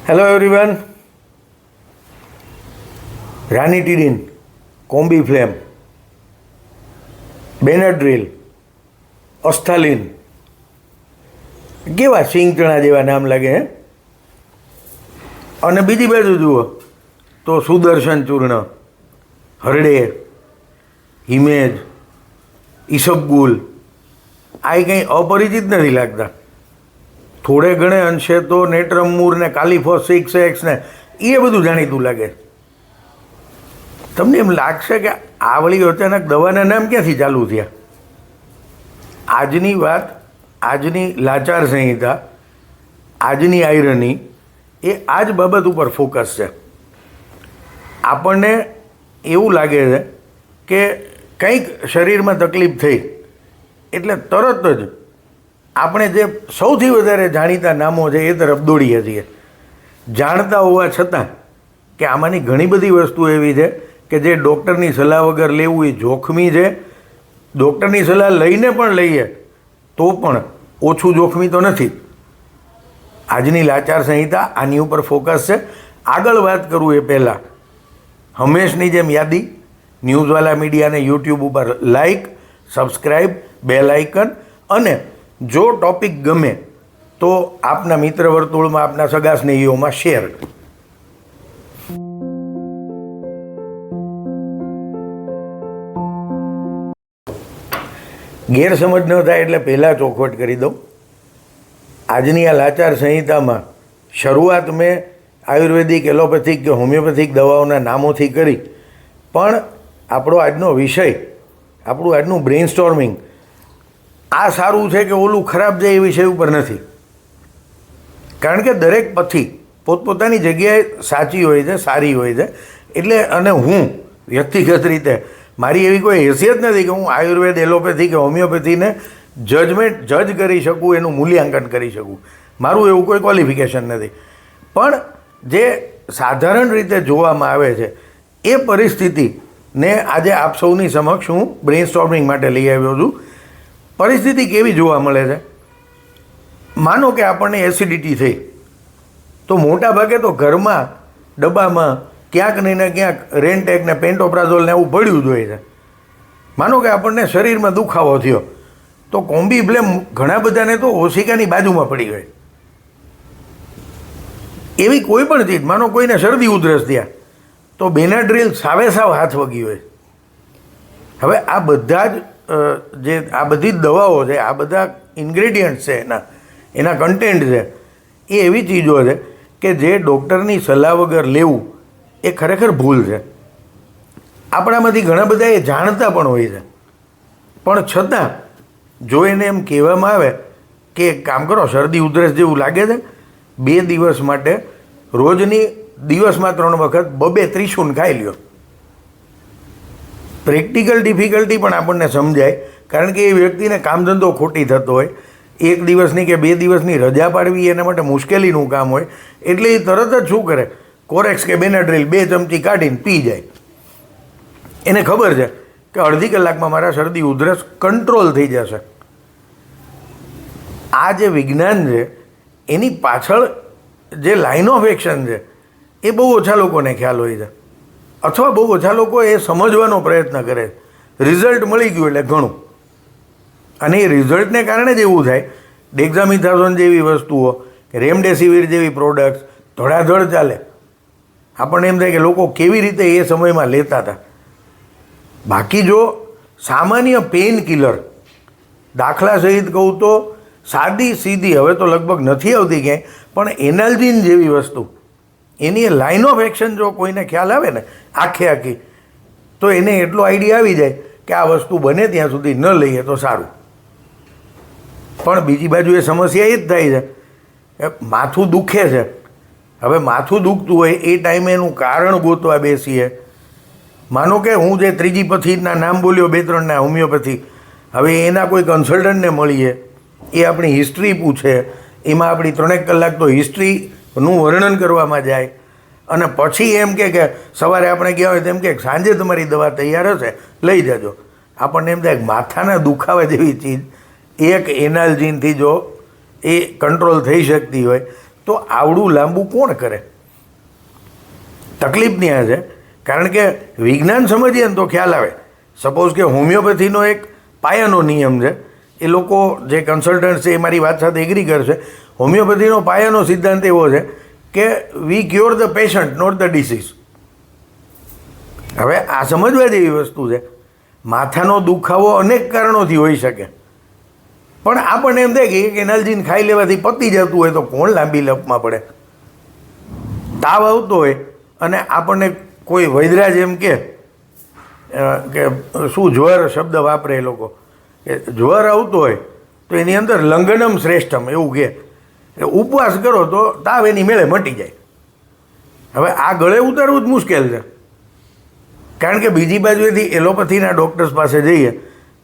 Hello everyone. Ranitidine, Combiflam, Benadryl, Osthalin. કેવા સિંગ ચણા જેવા નામ લાગે હે. અને બીજી બાજુ જુઓ તો સુદર્શન ચૂર્ણ, હરડે, હિમેજ, ઈસબગુલ આ કંઈ અપરિચિત નથી લાગતા. થોડે ઘણે અંશે તો નેટ્રમૂર ને કાલિફોસ 6X ને એ બધું જાણીતું લાગે. તમને એમ લાગશે કે આ વળી અચાનક દવાના નામ ક્યાંથી ચાલુ થયા? આજની વાત, આજની લાચાર સંહિતા, આજની આયરની એ આ જ બાબત ઉપર ફોકસ છે. આપણને એવું લાગે છે કે કંઈક શરીરમાં તકલીફ થઈ એટલે તરત જ આપણે જે સૌથી વધારે જાણીતા નામો છે એ તરફ દોડીએ છીએ, જાણતા હોવા છતાં કે આમાંની ઘણી બધી વસ્તુ એવી છે કે જે ડૉક્ટરની સલાહ વગર લેવું એ જોખમી છે. ડૉક્ટરની સલાહ લઈને પણ લઈએ તો પણ ઓછું જોખમી તો નથી. આજની લાચાર સંહિતા આની ઉપર ફોકસ છે. આગળ વાત કરું એ પહેલાં હંમેશની જેમ યાદી, ન્યૂઝવાલા મીડિયાને યુટ્યુબ ઉપર લાઇક, સબસ્ક્રાઈબ, બેલ આઇકન અને જો ટૉપિક ગમે તો આપના મિત્ર વર્તુળમાં, આપના સગા સ્નેહીઓમાં શેર. ગેરસમજ ન થાય એટલે પહેલાં ચોખવટ કરી દઉં. આજની આ લાચાર સંહિતામાં શરૂઆત મેં આયુર્વેદિક, એલોપેથિક કે હોમિયોપેથિક દવાઓના નામોથી કરી, પણ આપણો આજનો વિષય, આપણું આજનું બ્રેઇનસ્ટોર્મિંગ આ સારું છે કે ઓલું ખરાબ છે એ વિષય ઉપર નથી. કારણ કે દરેક પથ્થી પોતપોતાની જગ્યાએ સાચી હોય છે, સારી હોય છે. એટલે અને હું વ્યક્તિગત રીતે મારી એવી કોઈ હેસિયત નથી કે હું આયુર્વેદ, એલોપેથી કે હોમિયોપેથીને જજ કરી શકું, એનું મૂલ્યાંકન કરી શકું. મારું એવું કોઈ ક્વોલિફિકેશન નથી. પણ જે સાધારણ રીતે જોવામાં આવે છે એ પરિસ્થિતિને આજે આપ સૌની સમક્ષ હું બ્રેઇનસ્ટોર્મિંગ માટે લઈ આવ્યો છું. પરિસ્થિતિ કેવી જોવા મળે છે? માનો કે આપણને એસિડિટી થઈ તો મોટા ભાગે તો ઘરમાં ડબ્બામાં ક્યાંક નહીં ને ક્યાંક રેન્ટેક ને પેન્ટોપ્રાઝોલ ને એવું પડ્યું જ હોય છે. માનો કે આપણને શરીરમાં દુખાવો થયો તો કોમ્બીફ્લેમ ઘણા બધાને તો ઓશિકાની બાજુમાં પડી હોય. એવી કોઈ પણ ચીજ, માનો કોઈને શરદી ઉધરસ થયા તો બેનાડ્રીલ સાવે સાવ હાથ વગી હોય. હવે આ બધા જ આ બધી જ દવાઓ છે, આ બધા ઇન્ગ્રેડિયન્ટ્સ છે, એના કન્ટેન્ટ છે, એ એવી ચીજો છે કે જે ડૉક્ટરની સલાહ વગર લેવું એ ખરેખર ભૂલ છે. આપણામાંથી ઘણા બધા એ જાણતા પણ હોય છે, પણ છતાં જો એને એમ કહેવામાં આવે કે એક કામ કરો, શરદી ઉધરસ જેવું લાગે છે, 2 દિવસ માટે રોજની દિવસમાં 3 વખત 2 ત્રિશુન ખાઈ લ્યો. પ્રેક્ટિકલ ડિફિકલ્ટી પણ આપણને સમજાય, કારણ કે એ વ્યક્તિને કામધંધો ખોટી થતો હોય, 1 દિવસની કે 2 દિવસની રજા પાડવી એના માટે મુશ્કેલીનું કામ હોય, એટલે એ તરત જ શું કરે, કોરેક્સ કે બેનાડ્રીલ 2 ચમચી કાઢીને પી જાય. એને ખબર છે કે અડધી કલાકમાં મારા શરદી ઉધરસ કંટ્રોલ થઈ જશે. આ જે વિજ્ઞાન છે એની પાછળ જે લાઇન ઓફ એક્શન છે એ બહુ ઓછા લોકોને ખ્યાલ હોય છે, અથવા બહુ ઓછા લોકો એ સમજવાનો પ્રયત્ન કરે. રિઝલ્ટ મળી ગયું એટલે ઘણું. અને એ રિઝલ્ટને કારણે જ એવું થાય, ડેક્ઝામિથાઝોન જેવી વસ્તુઓ, રેમડેસિવિર જેવી પ્રોડક્ટ્સ ધડાધડ ચાલે. આપણને એમ થાય કે લોકો કેવી રીતે એ સમયમાં લેતા હતા. બાકી જો સામાન્ય પેઇન કિલર, દાખલા સહિત કહું તો સાદી સીધી, હવે તો લગભગ નથી આવતી ક્યાંય, પણ એનાલ્જીન જેવી વસ્તુ, એની લાઇન ઓફ એક્શન જો કોઈને ખ્યાલ આવે ને આખી, તો એને એટલો આઈડિયા આવી જાય કે આ વસ્તુ બને ત્યાં સુધી ન લઈએ તો સારું. પણ બીજી બાજુ એ સમસ્યા એ જ થાય છે, માથું દુખે છે. હવે માથું દુખતું હોય એ ટાઈમે એનું કારણ ગોતવા બેસીએ. માનો કે હું જે ત્રીજી પથ્થીના નામ બોલ્યો 2-3 ના હોમિયોપેથી, હવે એના કોઈ કન્સલ્ટન્ટને મળીએ, એ આપણી હિસ્ટ્રી પૂછે, એમાં આપણી 3 કલાક તો હિસ્ટ્રીનું વર્ણન કરવામાં જાય, અને પછી એમ કે સવારે આપણે ગયા હોય તેમ કે સાંજે તમારી દવા તૈયાર હશે, લઈ જજો. આપણને એમ થાય માથાના દુખાવા જેવી ચીજ એક એનાલ્જીનથી જો એ કંટ્રોલ થઈ શકતી હોય તો આવડું લાંબુ કોણ કરે? તકલીફ ત્યાં છે, કારણ કે વિજ્ઞાન સમજીએ ને તો ખ્યાલ આવે. સપોઝ કે હોમિયોપેથીનો એક પાયાનો નિયમ છે, એ લોકો જે કન્સલ્ટન્ટ છે એ મારી વાત સાથે એગ્રી કરશે. હોમિયોપેથીનો પાયાનો સિદ્ધાંત એવો છે કે we cure the patient, not the disease. હવે આ સમજવા જેવી વસ્તુ છે. માથાનો દુખાવો અનેક કારણોથી હોઈ શકે, પણ આપણને એમ થાય કે એક એનાલ્જીન ખાઈ લેવાથી પતી જતું હોય તો કોણ લાંબી લપમાં પડે? તાવ આવતો હોય અને આપણને કોઈ વૈદરાજ એમ કે શું જ્વર શબ્દ વાપરે એ લોકો, કે જ્વર આવતો હોય તો એની અંદર લંઘનમ શ્રેષ્ઠમ એવું કે ઉપવાસ કરો તો તાવ એની મેળે મટી જાય. હવે આ ગળે ઉતારવું જ મુશ્કેલ છે, કારણ કે બીજી બાજુએથી એલોપેથીના ડૉક્ટર્સ પાસે જઈએ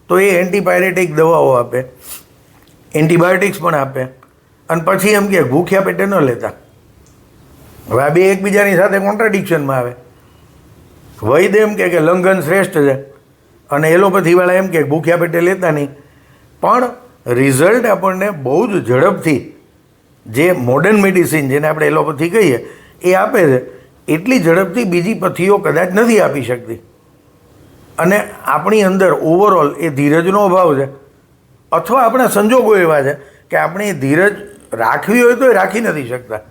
તો એ એન્ટીપાયરેટિક દવાઓ આપે, એન્ટીબાયોટિક્સ પણ આપે, અને પછી એમ કે ભૂખ્યા પેટે ન લેતા. હવે આ બે એકબીજાની સાથે કોન્ટ્રાડિક્શનમાં આવે. વૈદ એમ કે લંઘન શ્રેષ્ઠ છે અને એલોપેથીવાળા એમ કે ભૂખ્યા પેટે લેતા નહીં. પણ રિઝલ્ટ આપણને બહુ જ ઝડપથી જે મોડર્ન મેડિસિન જેને આપણે એલોપેથી કહીએ એ આપે છે, એટલી ઝડપથી બીજી પથ્થીઓ કદાચ નથી આપી શકતી. અને આપણી અંદર ઓવરઓલ એ ધીરજનો અભાવ છે, અથવા આપણા સંજોગો એવા છે કે આપણે એ ધીરજ રાખવી હોય તો એ રાખી નથી શકતા.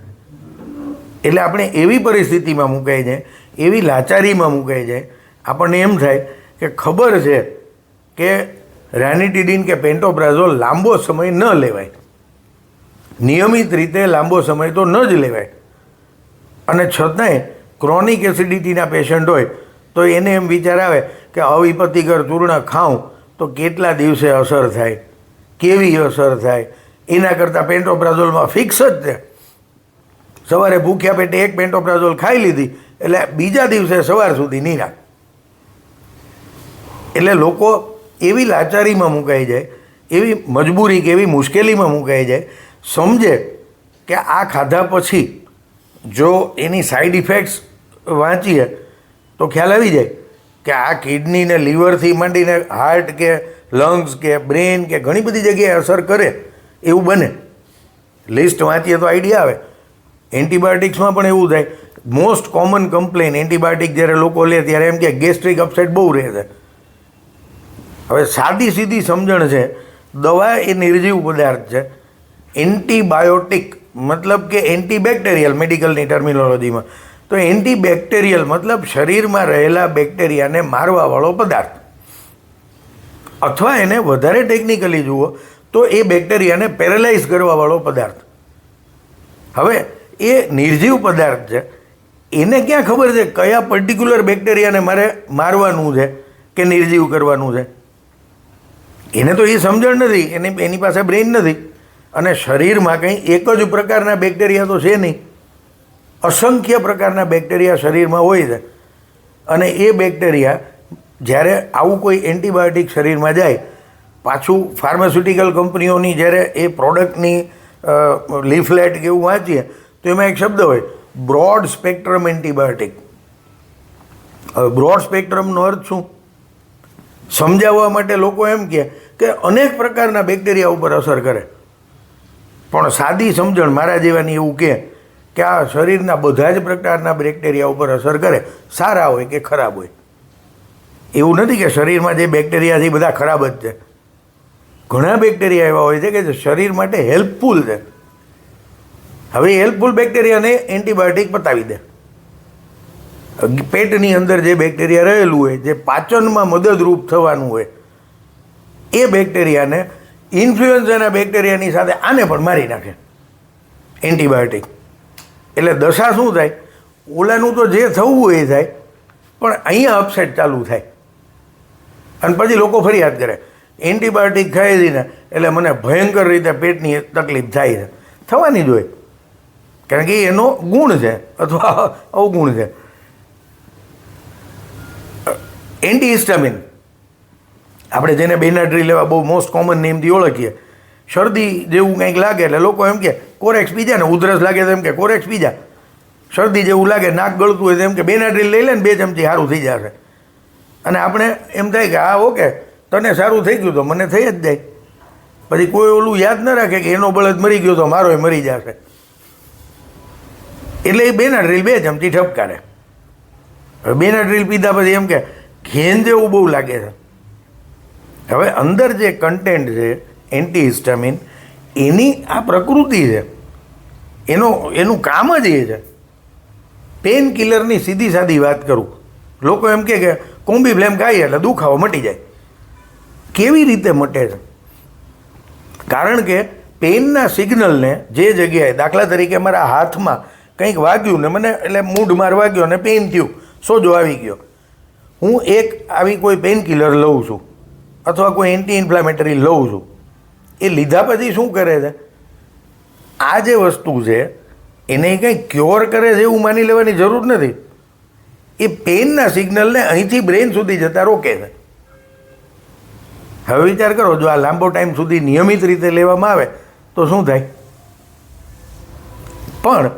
એટલે આપણે એવી પરિસ્થિતિમાં મુકાઈ જાય, એવી લાચારીમાં મુકાઈ જાય, આપણને એમ થાય કે ખબર છે કે રેનિટીડિન કે પેન્ટોપ્રાઝોલ લાંબો સમય ન લેવાય, નિયમિત રીતે લાંબો સમય તો ન જ લેવાય. અને છતાંય ક્રોનિક એસિડિટીના પેશન્ટ હોય તો એને એમ વિચાર આવે કે અવિપતિકર ચૂર્ણ ખાઉં તો કેટલા દિવસે અસર થાય, કેવી અસર થાય. એના કરતાં પેન્ટોપ્રાઝોલમાં ફિક્સ જ છે. સવારે ભૂખ્યા પેટે એક પેન્ટોપ્રાઝોલ ખાઈ લીધી એટલે બીજા દિવસે સવાર સુધી નિરાશ. એટલે લોકો એવી લાચારીમાં મુકાઈ જાય, એવી મજબૂરી કે એવી મુશ્કેલીમાં મુકાઈ જાય, સમજે કે આ ખાધા પછી જો એની સાઈડ ઇફેક્ટ્સ વાંચીએ તો ખ્યાલ આવી જાય કે આ કિડનીને લીવરથી માંડીને હાર્ટ કે લંગ્સ કે બ્રેન કે ઘણી બધી જગ્યાએ અસર કરે એવું બને. લિસ્ટ વાંચીએ તો આઈડિયા આવે. એન્ટીબાયોટિક્સમાં પણ એવું થાય. મોસ્ટ કોમન કમ્પ્લેન એન્ટીબાયોટિક જ્યારે લોકો લે ત્યારે એમ કે ગેસ્ટ્રિક અપસેટ બહુ રહે છે. હવે સાદી સીધી સમજણ છે, દવા એ નિર્જીવ પદાર્થ છે. એન્ટીબાયોટિક મતલબ કે એન્ટીબેક્ટેરિયલ મેડિકલની ટર્મિનોલોજીમાં, તો એન્ટીબેક્ટેરિયલ મતલબ શરીરમાં રહેલા બેક્ટેરિયાને મારવાવાળો પદાર્થ, અથવા એને વધારે ટેકનિકલી જુઓ તો એ બેક્ટેરિયાને પેરેલાઇઝ કરવાવાળો પદાર્થ. હવે એ નિર્જીવ પદાર્થ છે, એને ક્યાં ખબર છે કયા પર્ટિક્યુલર બેક્ટેરિયાને મારે મારવાનું છે કે નિર્જીવ કરવાનું છે? એને તો એ સમજણ નથી, એની પાસે બ્રેઇન નથી. અને શરીરમાં કંઈ એક જ પ્રકારના બેક્ટેરિયા તો છે નહીં, અસંખ્ય પ્રકારના બેક્ટેરિયા શરીરમાં હોય છે. અને એ બેક્ટેરિયા જ્યારે આવું કોઈ એન્ટીબાયોટિક શરીરમાં જાય, પાછું ફાર્માસ્યુટિકલ કંપનીઓની જ્યારે એ પ્રોડક્ટની લીફલેટ કે એવું વાંચીએ તો એમાં એક શબ્દ હોય બ્રોડ સ્પેક્ટ્રમ એન્ટીબાયોટિક. હવે બ્રોડ સ્પેક્ટ્રમનો અર્થ શું? સમજાવવા માટે લોકો એમ કહે કે અનેક પ્રકારના બેક્ટેરિયા ઉપર અસર કરે, પણ સાદી સમજણ મારા જેવાની એવું કે આ શરીરના બધા જ પ્રકારના બેક્ટેરિયા ઉપર અસર કરે, સારા હોય કે ખરાબ હોય. એવું નથી કે શરીરમાં જે બેક્ટેરિયા છે એ બધા ખરાબ જ છે. ઘણા બેક્ટેરિયા એવા હોય છે કે જે શરીર માટે હેલ્પફુલ છે. હવે હેલ્પફુલ બેક્ટેરિયાને એન્ટીબાયોટિક પતાવી દે. પેટની અંદર જે બેક્ટેરિયા રહેલું હોય, જે પાચનમાં મદદરૂપ થવાનું હોય, એ બેક્ટેરિયાને ઇન્ફ્લુએન્ઝાના બેક્ટેરિયાની સાથે આને પણ મારી નાખે એન્ટીબાયોટિક. એટલે દશા શું થાય? ઓલાનું તો જે થવું હોય એ થાય, પણ અહીંયા અપસેટ ચાલુ થાય. અને પછી લોકો ફરિયાદ કરે એન્ટીબાયોટિક ખાઈ દઈને એટલે મને ભયંકર રીતે પેટની તકલીફ થાય છે. થવાની જ હોય, કારણ કે એનો ગુણ છે અથવા અવગુણ છે. એન્ટીહિસ્ટામિન આપણે જેને બેનાડ્રી લેવા બહુ મોસ્ટ કોમન નેમથી ઓળખીએ, શરદી જેવું કંઈક લાગે એટલે લોકો એમ કે કોરેક્સ પીજા, ને ઉધરસ લાગે તો એમ કે કોરેક્સ પીજા. શરદી જેવું લાગે, નાક ગળતું હોય તો એમ કે બેનાડ્રી લઈ લે ને 2 ચમચી સારું થઈ જશે. અને આપણે એમ થાય કે હા ઓકે તને સારું થઈ ગયું તો મને થઈ જ જાય. પછી કોઈ ઓલું યાદ ન રાખે કે એનો બળદ મરી ગયો તો મારોય મરી જશે. એટલે એ બેનાડ્રીલ 2 ચમચી ઠપકારે. હવે બેનાડ્રીલ પીધા પછી એમ કે ઘેન જેવું બહુ લાગે છે. હવે અંદર જે કન્ટેન્ટ છે એન્ટીહિસ્ટામિન, એની આ પ્રકૃતિ છે, એનું કામ જ એ છે. પેન કિલરની સીધી સાદી વાત કરું, લોકો એમ કે કોમ્બી ફ્લેમ ખાઈએ એટલે દુખાવો મટી જાય. કેવી રીતે મટે છે? કારણ કે પેનના સિગ્નલને જે જગ્યાએ, દાખલા તરીકે મારા હાથમાં કંઈક વાગ્યું ને મને એટલે મૂઢ માર વાગ્યો ને પેઇન થયું, સોજો આવી ગયો, હું એક આવી કોઈ પેઇન કિલર લઉં છું અથવા કોઈ એન્ટી ઇન્ફ્લામેટરી લઉં છું. એ લીધા પછી શું કરે છે? આ જે વસ્તુ છે એને કંઈ ક્યોર કરે છે એવું માની લેવાની જરૂર નથી. એ પેઇનના સિગ્નલને અહીંથી બ્રેન સુધી જતા રોકે છે. હવે વિચાર કરો, જો આ લાંબો ટાઈમ સુધી નિયમિત રીતે લેવામાં આવે તો શું થાય? પણ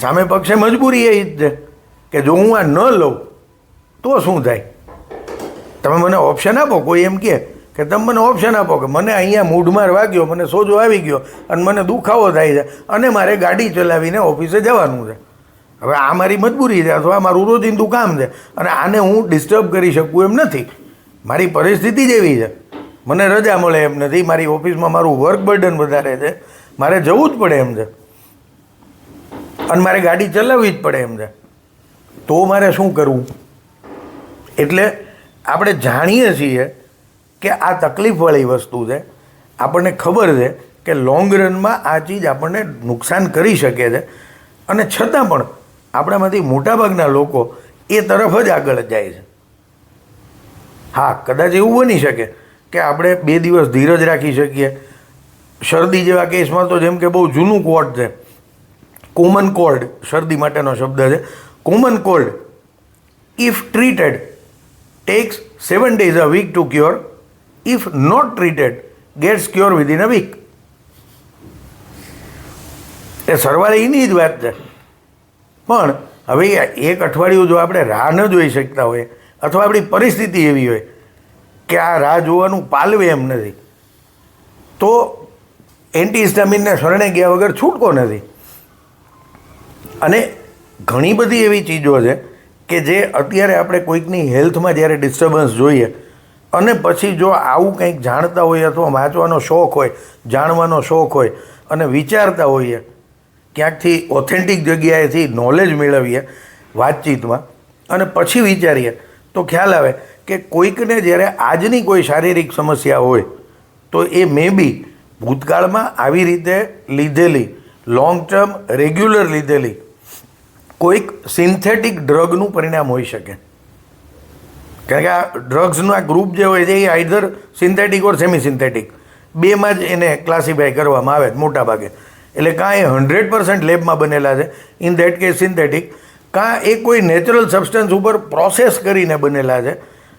સામે પક્ષે મજબૂરી એ જ છે કે જો હું આ ન લઉં તો શું થાય? તમે મને ઓપ્શન આપો, કોઈ એમ કહે કે તમે મને ઓપ્શન આપો કે મને અહીંયા મૂઢમાર વાગ્યો, મને સોજો આવી ગયો અને મને દુખાવો થાય છે અને મારે ગાડી ચલાવીને ઓફિસે જવાનું છે. હવે આ મારી મજબૂરી છે અથવા મારું રોજિંદું કામ છે અને આને હું ડિસ્ટર્બ કરી શકું એમ નથી. મારી પરિસ્થિતિ જ એવી છે, મને રજા મળે એમ નથી, મારી ઓફિસમાં મારું વર્ક બર્ડન વધારે છે, મારે જવું જ પડે એમ છે અને મારે ગાડી ચલાવવી જ પડે એમ છે. તો મારે શું કરવું? એટલે આપણે જાણીએ છીએ કે આ તકલીફવાળી વસ્તુ છે, આપણને ખબર છે કે લોંગ રનમાં આ ચીજ આપણને નુકસાન કરી શકે છે અને છતાં પણ આપણામાંથી મોટાભાગના લોકો એ તરફ જ આગળ જાય છે. હા, કદાચ એવું બની શકે કે આપણે 2 દિવસ ધીરજ રાખી શકીએ. શરદી જેવા કેસમાં તો જેમ કે બહુ જૂનું કોટ છે, કોમન કોલ્ડ, શરદી માટેનો શબ્દ છે. Common cold if treated tax 7 days a week to cure. If not treated, gets cure within a week. એ સરવાળે એની જ વાત છે. પણ હવે 1 અઠવાડિયું જો આપણે રાહ ન જોઈ શકતા હોય અથવા આપણી પરિસ્થિતિ એવી હોય કે આ રાહ જોવાનું પાલવે એમ નથી, તો એન્ટીહિસ્ટામિનને શરણે ગયા વગર છૂટકો નથી. અને ઘણી બધી એવી ચીજો છે કે જે અત્યારે આપણે કોઈકની હેલ્થમાં જ્યારે ડિસ્ટર્બન્સ જોઈએ અને પછી જો આવું કંઈક જાણતા હોઈએ અથવા વાંચવાનો શોખ હોય, જાણવાનો શોખ હોય અને વિચારતા હોઈએ, ક્યાંકથી ઓથેન્ટિક જગ્યાએથી નોલેજ મેળવીએ વાતચીતમાં અને પછી વિચારીએ તો ખ્યાલ આવે કે કોઈકને જ્યારે આજની કોઈ શારીરિક સમસ્યા હોય તો એ મે બી ભૂતકાળમાં આવી રીતે લીધેલી, લોંગ ટર્મ રેગ્યુલર લીધેલી કોઈક સિન્થેટિક ડ્રગનું પરિણામ હોઈ શકે. કારણ કે આ ડ્રગ્સનું આ ગ્રુપ જે હોય છે એ આઈધર સિન્થેટિક ઓર સેમી સિન્થેટિક, બેમાં જ એને ક્લાસિફાય કરવામાં આવે મોટા ભાગે. એટલે કાં એ 100% લેબમાં બનેલા છે, ઇન ધેટ કેસ સિન્થેટિક, કાં એ કોઈ નેચરલ સબસ્ટન્સ ઉપર પ્રોસેસ કરીને બનેલા છે,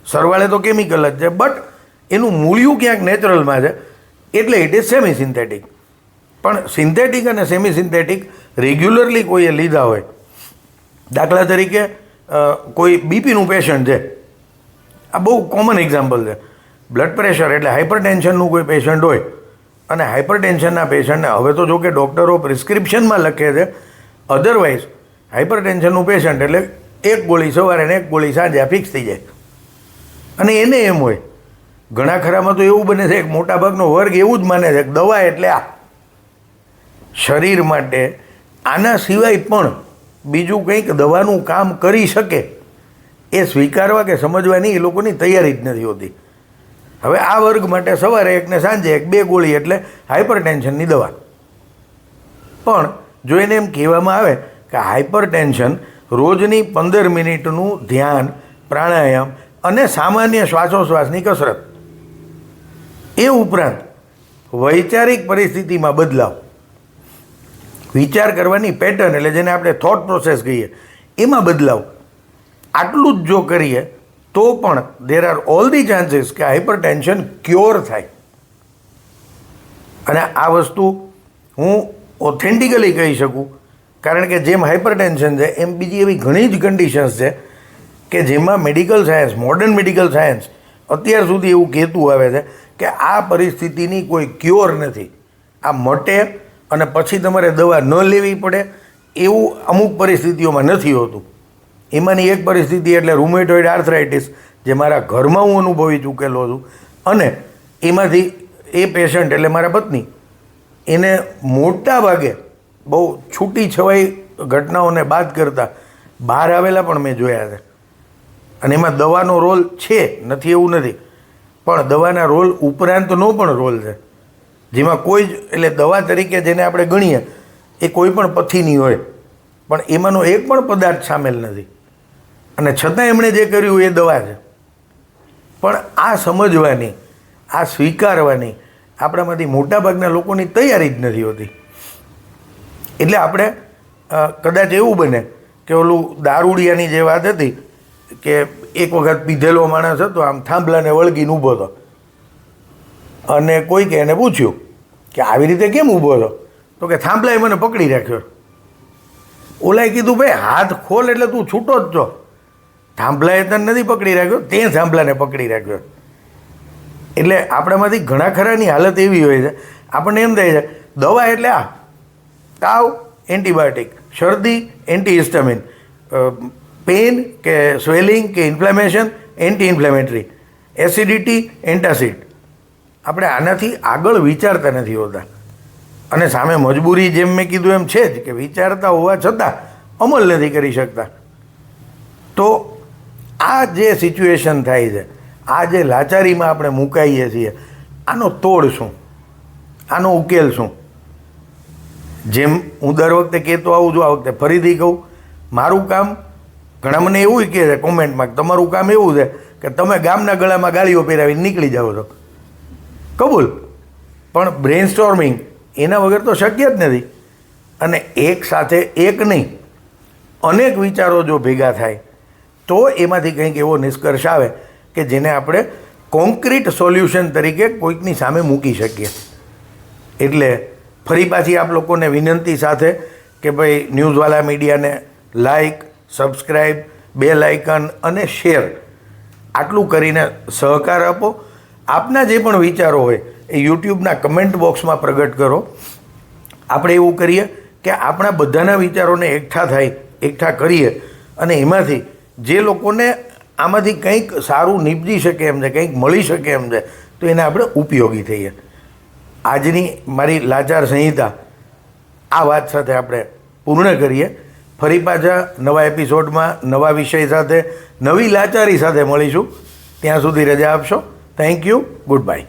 સરવાળે તો કેમિકલ જ છે, બટ એનું મૂળિયું ક્યાંક નેચરલમાં છે, એટલે ઇટ ઇઝ સેમી સિન્થેટિક. પણ સિન્થેટિક અને સેમી સિન્થેટિક રેગ્યુલરલી કોઈએ લીધા હોય, દાખલા તરીકે કોઈ બીપીનું પેશન્ટ છે, આ બહુ કોમન એક્ઝામ્પલ છે, બ્લડ પ્રેશર એટલે હાઇપર ટેન્શનનું કોઈ પેશન્ટ હોય અને હાઇપર ટેન્શનના પેશન્ટને, હવે તો જો કે ડૉક્ટરો પ્રિસ્ક્રિપ્શનમાં લખે છે, અધરવાઇઝ હાઇપર ટેન્શનનું પેશન્ટ એટલે 1 ગોળી સવારે ને 1 ગોળી સાંજે આ ફિક્સ થઈ જાય. અને એને એમ હોય, ઘણા ખરામાં તો એવું બને છે કે મોટાભાગનો વર્ગ એવું જ માને છે કે દવા એટલે આ. શરીર માટે આના સિવાય પણ બીજું કંઈક દવાનું કામ કરી શકે એ સ્વીકારવા કે સમજવાની એ લોકોની તૈયારી જ નથી હોતી. હવે આ વર્ગ માટે સવારે 1 ને સાંજે 1, 2 ગોળી એટલે હાઇપર ટેન્શનની દવા. પણ જો એને એમ કહેવામાં આવે કે હાઇપર ટેન્શન રોજની 15 મિનિટનું ધ્યાન, પ્રાણાયામ અને સામાન્ય શ્વાસોશ્વાસની કસરત, એ ઉપરાંત વૈચારિક પરિસ્થિતિમાં બદલાવ, વિચાર કરવાની પેટર્ન એટલે જેને આપણે થોટ પ્રોસેસ કહીએ એમાં બદલાવ, આટલું જ જો કરીએ તો પણ there are all the chances કે હાઇપર ટેન્શન ક્યોર થાય. અને આ વસ્તુ હું ઓથેન્ટિકલી કહી શકું, કારણ કે જેમ હાઇપર ટેન્શન છે એમ બીજી એવી ઘણી જ કન્ડિશન્સ છે કે જેમાં medical science, modern medical science અત્યાર સુધી એવું કહેતું આવે છે કે આ પરિસ્થિતિની કોઈ ક્યોર નથી, આ મટે અને પછી તમારે દવા ન લેવી પડે એવું અમુક પરિસ્થિતિઓમાં નથી હોતું. એમાંની એક પરિસ્થિતિ એટલે રૂમેટોઇડ આર્થરાઇટિસ, જે મારા ઘરમાં હું અનુભવી ચૂકેલો છું. અને એમાંથી એ પેશન્ટ એટલે મારા પત્ની, એને મોટા ભાગે બહુ છૂટી છવાઈ ઘટનાઓને બાદ કરતાં બહાર આવેલા પણ મેં જોયા છે. અને એમાં દવાનો રોલ છે, નથી એવું નથી, પણ દવાના રોલ ઉપરાંતનો પણ રોલ છે, જેમાં કોઈ જ એટલે દવા તરીકે જેને આપણે ગણીએ એ કોઈ પણ પથ્થીની હોય, પણ એમાંનો એક પણ પદાર્થ સામેલ નથી, અને છતાં એમણે જે કર્યું એ દવા છે. પણ આ સમજવાની, આ સ્વીકારવાની આપણામાંથી મોટાભાગના લોકોની તૈયારી જ નથી હોતી. એટલે આપણે કદાચ એવું બને કે ઓલું દારૂડિયાની જે વાત હતી કે એક વખત પીધેલો માણસ હતો, આમ થાંભલાને વળગીને ઊભો હતો, અને કોઈકે એને પૂછ્યું કે આવી રીતે કેમ ઊભો હતો? તો કે થાંભલાએ મને પકડી રાખ્યો. ઓલાએ કીધું ભાઈ હાથ ખોલ એટલે તું છૂટો જ છો, થાંભલાએ તને નથી પકડી રાખ્યો, તે થાંભલાને પકડી રાખ્યો. એટલે આપણામાંથી ઘણા ખરાની હાલત એવી હોય છે, આપણને એમ થાય છે દવા એટલે આ તાવ એન્ટીબાયોટિક, શરદી એન્ટીહિસ્ટામિન, પેઇન કે સ્વેલિંગ કે inflammation anti inflammatory, acidity antacid. આપણે આનાથી આગળ વિચારતા નથી હોતા, અને સામે મજબૂરી જેમ મેં કીધું એમ છે જ કે વિચારતા હોવા છતાં અમલ નથી કરી શકતા. તો આ જે સિચ્યુએશન થાય છે, આ જે લાચારીમાં આપણે મુકાઈએ છીએ, આનો તોડ શું? આનો ઉકેલ શું? જેમ હું દર વખતે કહેતો આવું છું, આ વખતે ફરીથી કહું, મારું કામ, ઘણા મને એવું કહે છે કોમેન્ટમાં કે તમારું કામ એવું છે કે તમે ગામના ગળામાં ગાળીઓ પહેરાવીને નીકળી જાઓ છો. કબૂલ, પણ બ્રેન સ્ટોર્મિંગ એના વગર તો શક્ય જ નથી. અને એક સાથે એક નહીં, અનેક વિચારો જો ભેગા થાય તો એમાંથી કંઈક એવો નિષ્કર્ષ આવે કે જેને આપણે કોન્ક્રીટ સોલ્યુશન તરીકે કોઈકની સામે મૂકી શકીએ. એટલે ફરી પાછી આપ લોકોને વિનંતી સાથે કે ભાઈ ન્યૂઝવાલા મીડિયાને લાઇક, સબસ્ક્રાઈબ, બેલ આઇકન અને શેર આટલું કરીને સહકાર આપો. આપના જે પણ વિચારો હોય એ યુટ્યુબના કમેન્ટ બોક્સમાં પ્રગટ કરો. આપણે એવું કરીએ કે આપણા બધાના વિચારોને એકઠા કરીએ, અને એમાંથી જે લોકોને આમાંથી કંઈક સારું નીપજી શકે એમ છે, કંઈક મળી શકે એમ છે, તો એને આપણે ઉપયોગી થઈએ. આજની મારી લાચાર સંહિતા આ વાત સાથે આપણે પૂર્ણ કરીએ. ફરી પાછા નવા એપિસોડમાં નવા વિષય સાથે, નવી લાચારી સાથે મળીશું. ત્યાં સુધી રજા આપશો. Thank you. Good bye.